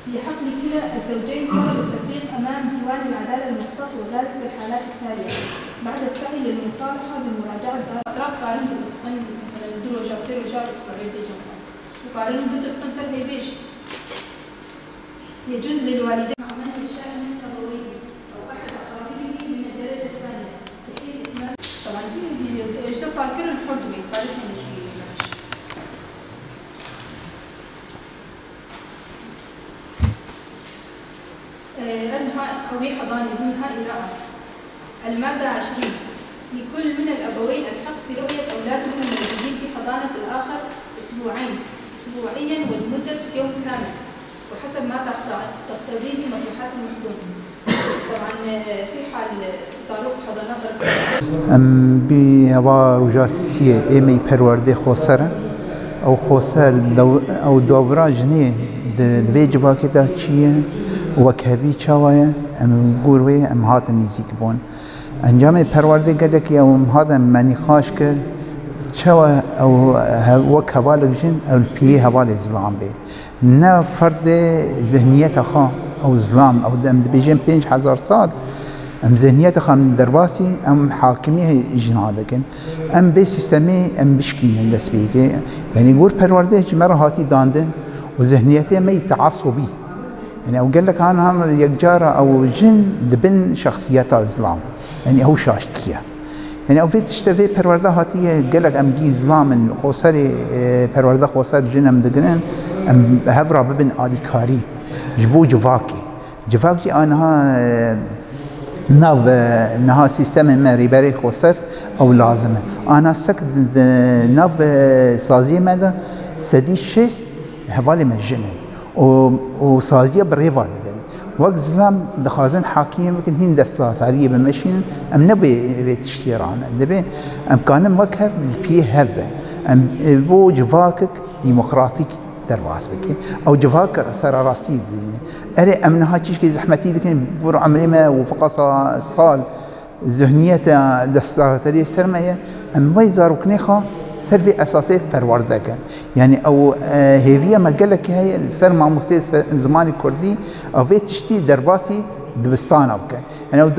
يحق لكلا الزوجين طلب التفريق أمام ديوان العدالة المختص وذلك في الحالات التالية: بعد السعي للمصالحة بمراجعة الأطراف قارن بتفقن مثلا دور جاسر وجار إسرائيل بجمع وقارن بتفقن سلبي بيش. يجوز للوالدين مع من يشاء من أبويه أو أحد أقاربه من الدرجة الثانية في حين إتمام. طبعا في اجتصال كل الحر بيقارنها مش أو حضانة منها إلى المادة 20. لكل من الأبوين الحق في رؤية أولادهم الموجودين في حضانة الآخر أسبوعيا ولمدة يوم كامل وحسب ما تقتضيه مصلحات المحكوم. طبعا في حال تعلق حضانات بهوا رجاسية إيمي پرورده خسرة أو خسر أو دورا جنيه دوی جواکی دا چیه وکهوی چاوایه گروه هات نزیک بون انجام پرورده گله که هات منیخاش کرد چوا او وکهوالک جن او پیه هوال ظلام به نه فرد ذهنیت خان او ظلام او دم بیجن 5000 سال ام ذهنیت خان درباسی ام حاکمیه اجناده کن ام به سیستمی ام بشکین دست بیگه یعنی گور پرورده جمره هاتی داندن وذهنيته ما يتعصبي يعني او قال لك انا هم يجاره او جن دبن شخصيات الاسلام يعني هو شاشتيه يعني او في تشتفي پرورده هاتيه قال لك ام جي اسلام خوسري پرورده خوسر جن ام دقنن ام هفرا ببن اليكاري جبو جواكي انها ناف نها سيستم ما ريبري خوسر او لازمه انا سكت ناف سازي ماذا سدي شيست هوالي مجنن وسازيه بريفا دبن وقت زلام دخازن حاكم يمكن هين دستات عريه بمشين ام نبي تشتيران دبي ام كان مكهب البي هبن ام بو جواكك ديمقراطيك درواس بك او جواك سر راستي اري امنها تشي كي زحمتي لكن بور عمري ما وفقص صال ذهنيه دستات سرميه ام ما يزارو كنيخه سرفي اساسي پرورده كان يعني او هيفيه ما قال لك هي سر ماموسي زماني كردي او في تشتي درباسي دبستان كان يعني او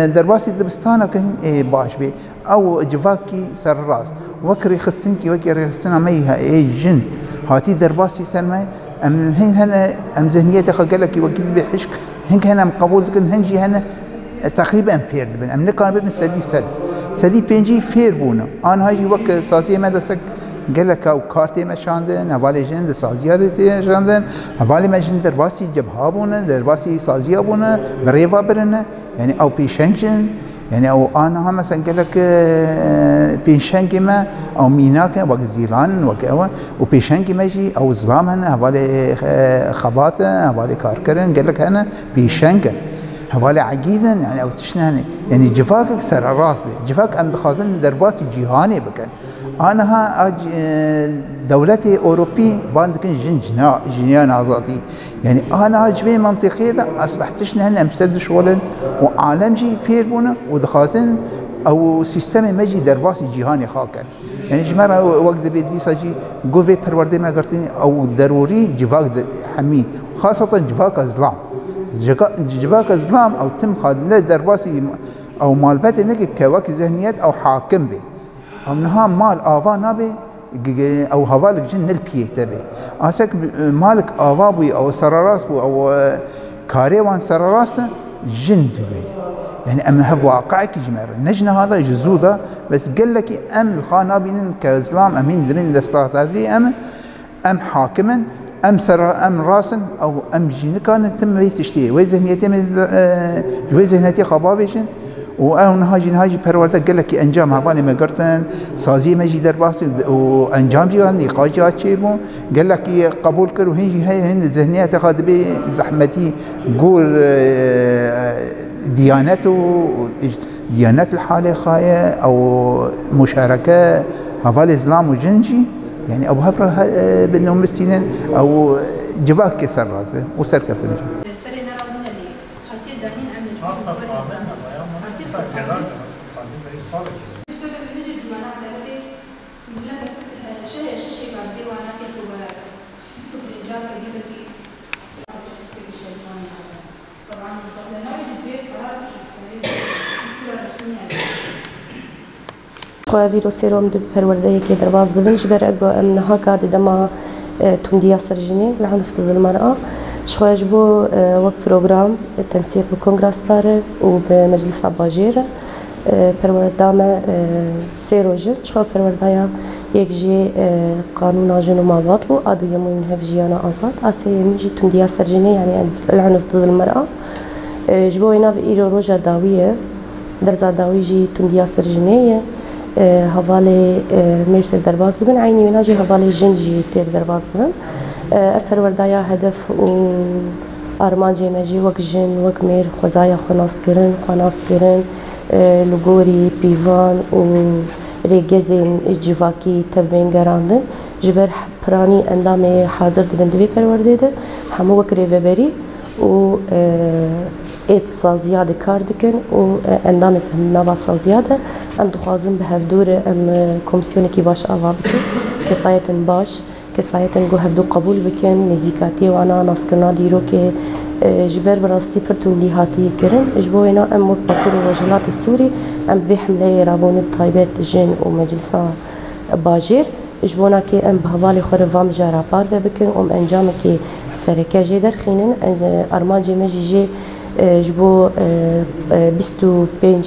درباسي دبستان كان باش بي او جواكي سر راس وكري خصنكي وكري خصنا ميها جن هاتي درباسي سلمى ام هين هنا ام ذهنيتي قال لك وكيل بحشك هنك هنا مقبول كن هنجي هنا تقريبا فير بن ام نكان بن سدي بينجي فير بونا انا هاجي وقت سازيه مدرسه قال لك او كارتي مشاندن هوالي جن سازيادتي شاندن هوالي مجن درباسي جبها بونا درباسي سازيه بونا بريفا برنا يعني او بيشنجن يعني او انا مثلا قال لك بيشنجي ما او ميناك وقت زيلان وقت وبيشنجي ماجي او ظلامن هوالي خباطه هوالي كاركرن قال لك انا بيشنجن هوالي عقيدا يعني او تشنهني يعني جفاك سر الراس به جفاك ام دخازن درباسي جهاني بكن انا ها دولتي اوروبي باندكن جنيان ازاتي يعني انا اجبي منطقيه اصبح تشنهن ام سرد شغل وعالمجي فيربونا ودخازن او سيستم مجي درباسي جهاني خاكن يعني جمره وقت بيدي ساجي قوفي پرورده ما قرتني او ضروري جفاك حمي خاصه جفاك ظلام جواك ظلام او تم خادم درباسي او مالبت نك كواك ذهنيات او حاكم به او نها مال آوا نبي او هوالك جن البيه تبي اسك مالك آوا بي او سراراس بو او كاريوان سراراس جن تبي يعني ام هو واقعك جمر نجنا هذا جزوده بس قال لك ام الخانابين كاسلام امين درين دستات هذه ام حاكما ام سر ام راسن او ام جين كان تم تشتي وي ذهنيتي خبابيشن وأنا هاجي پرورده قال لك انجام هوالي ما قرتن سازي ماجي درباسي وانجام جي نقاش هاتشي بون قال لك قبول كر وهنجي هي هن ذهنيات خاد بي زحمتي قول ديانات الحاله خايه او مشاركه هوالي اسلام وجنجي يعني ابو هفره بانهم مستينين او جباك كسر راسه وسر كفن وفيرو سيروم دو پروردهی که در باز دبن جبر اگو امنها کاد دما تندیا سرجنی لعنف ضد المرأة شخواج بو وقت بروجرام تنسيق بكونغرس داره وبمجلس باجير پروردامه سيروج شخوا پروردايا یک جی قانون آجن و مواد بو آدو يمون هفجيانا آزاد آسي يميجي تنديا سرجني يعني العنف ضد المرأة جبو هنا في إيرو روجا داوية درزا داوي جي تنديا سرجنية هوالي ميشتر درباز دبن عيني وناجي هوالي جنجي تير درباز دبن پروردايا هدف و آرمان جيمجي وك جن وك مير خوزايا خناس كرن لغوري بيفان و ريگزين جواكي تبين گراندن جبر پراني اندام حاضر دبن دوی پرورده ده همو وك ريوبري و ایت سازیاده کار دکن و اندام نوا سازیاده ام دخوازم به هفدور ام کمیسیونی کی باش آوا بکن کسایتن باش کسایتن گو هفدو قبول بکن نزیکاتی و انا ناسکرنا دیرو که جبر براستی پرتون دیهاتی کرن جبو اینا ام وک بکر وجلات سوری ام به حمله رابون تایبت جن و مجلسا باجر جبونا که ام بحوالی خور وام جارا پار و بکن ام انجام که سرکه جی درخینن ارمان جی مجی جی جبو 25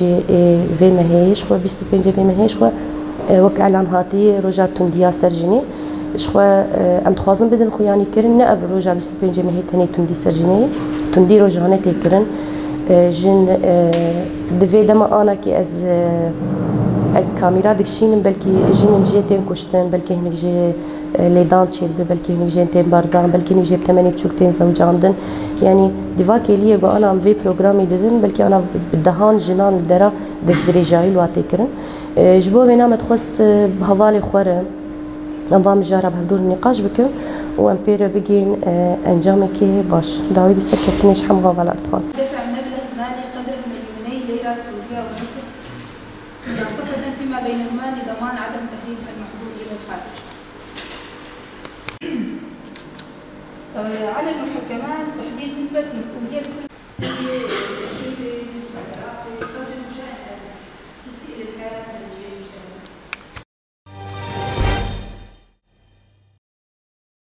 في مهيش خو 25 في مهيش خو وك اعلان هاتي روجا تنديا سرجني شخو ام تخازن بدن خوياني كرن ناب روجا 25 مهي تاني تندي سرجني تندي روجا هنا تكرن جن دفي دما انا كي از كاميرا دكشين بلكي جن جيتين كشتن بلكي هنك جي ليدان تشيل بلكي هنك جي تين باردان بلكي هنك جي بتمني بشوكتين زوجاندن يعني ديفاكي ليه جو انا في بروجرامي ددن بلكي انا بدهان جنان الدرا دزدريجاي لواتي كرن جبو بينا متخص بهوالي خوره انظام جارة بهدور النقاش بكم وامبير بجين انجامكي باش داوي دي سكفتنيش حمغا ولا ارتخاص دفع مبلغ مالي قدر مليوني ليرة سورية ومصر مناصفة فيما بينهما لضمان عدم تهريب المحظوظ إلى الخارج. على المحكمات تحديد نسبة مسؤولية كل